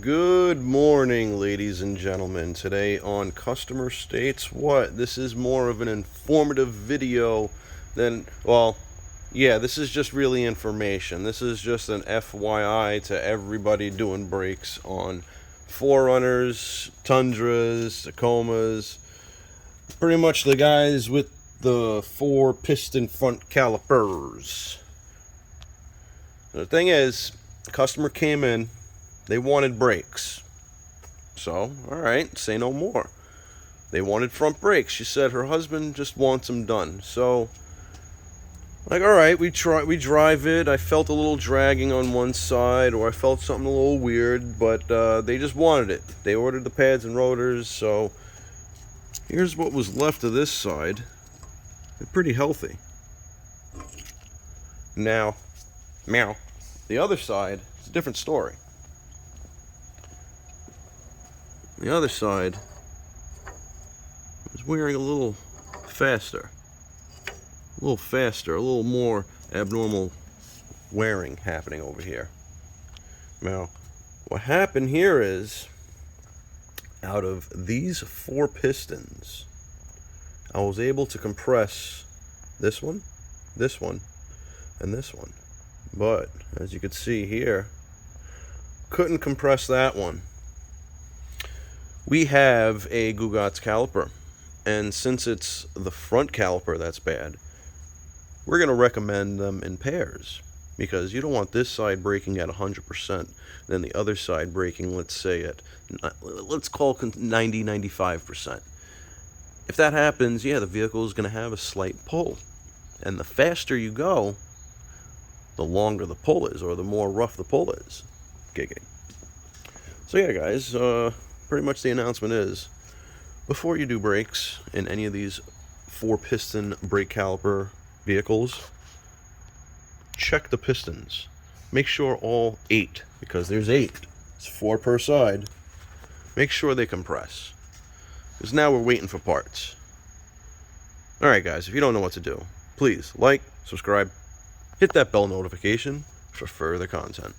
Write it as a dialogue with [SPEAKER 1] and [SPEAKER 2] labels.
[SPEAKER 1] Good morning, ladies and gentlemen. Today on Customer States What? This is more of an informative video than, well, yeah, this is just really information. This is just an FYI to everybody doing brakes on Forerunners, Tundras, Tacomas, pretty much the guys with the 4-piston front calipers. The thing is, the customer came in, they wanted brakes. So, alright, say no more. They wanted front brakes. She said her husband just wants them done. So, like, alright, we drive it. I felt a little dragging on one side, or I felt something a little weird, but they just wanted it. They ordered the pads and rotors, so here's what was left of this side. They're pretty healthy. Now, meow. The other side is a different story. The other side is wearing a little faster. A little more abnormal wearing happening over here. Now, what happened here is, out of these 4 pistons, I was able to compress this one, and this one. But, as you can see here, couldn't compress that one. We have a Gugot's caliper, and since it's the front caliper that's bad, we're going to recommend them in pairs, because you don't want this side braking at 100%, then the other side braking, let's say at, let's call 90-95%. If that happens, yeah, the vehicle is going to have a slight pull, and the faster you go, the longer the pull is, or the more rough the pull is. Giggity. So yeah, guys, pretty much the announcement is, before you do brakes in any of these 4-piston brake caliper vehicles, check the pistons. Make sure all 8, because there's 8, it's 4 per side, make sure they compress, because now we're waiting for parts. Alright guys, if you don't know what to do, please like, subscribe, hit that bell notification for further content.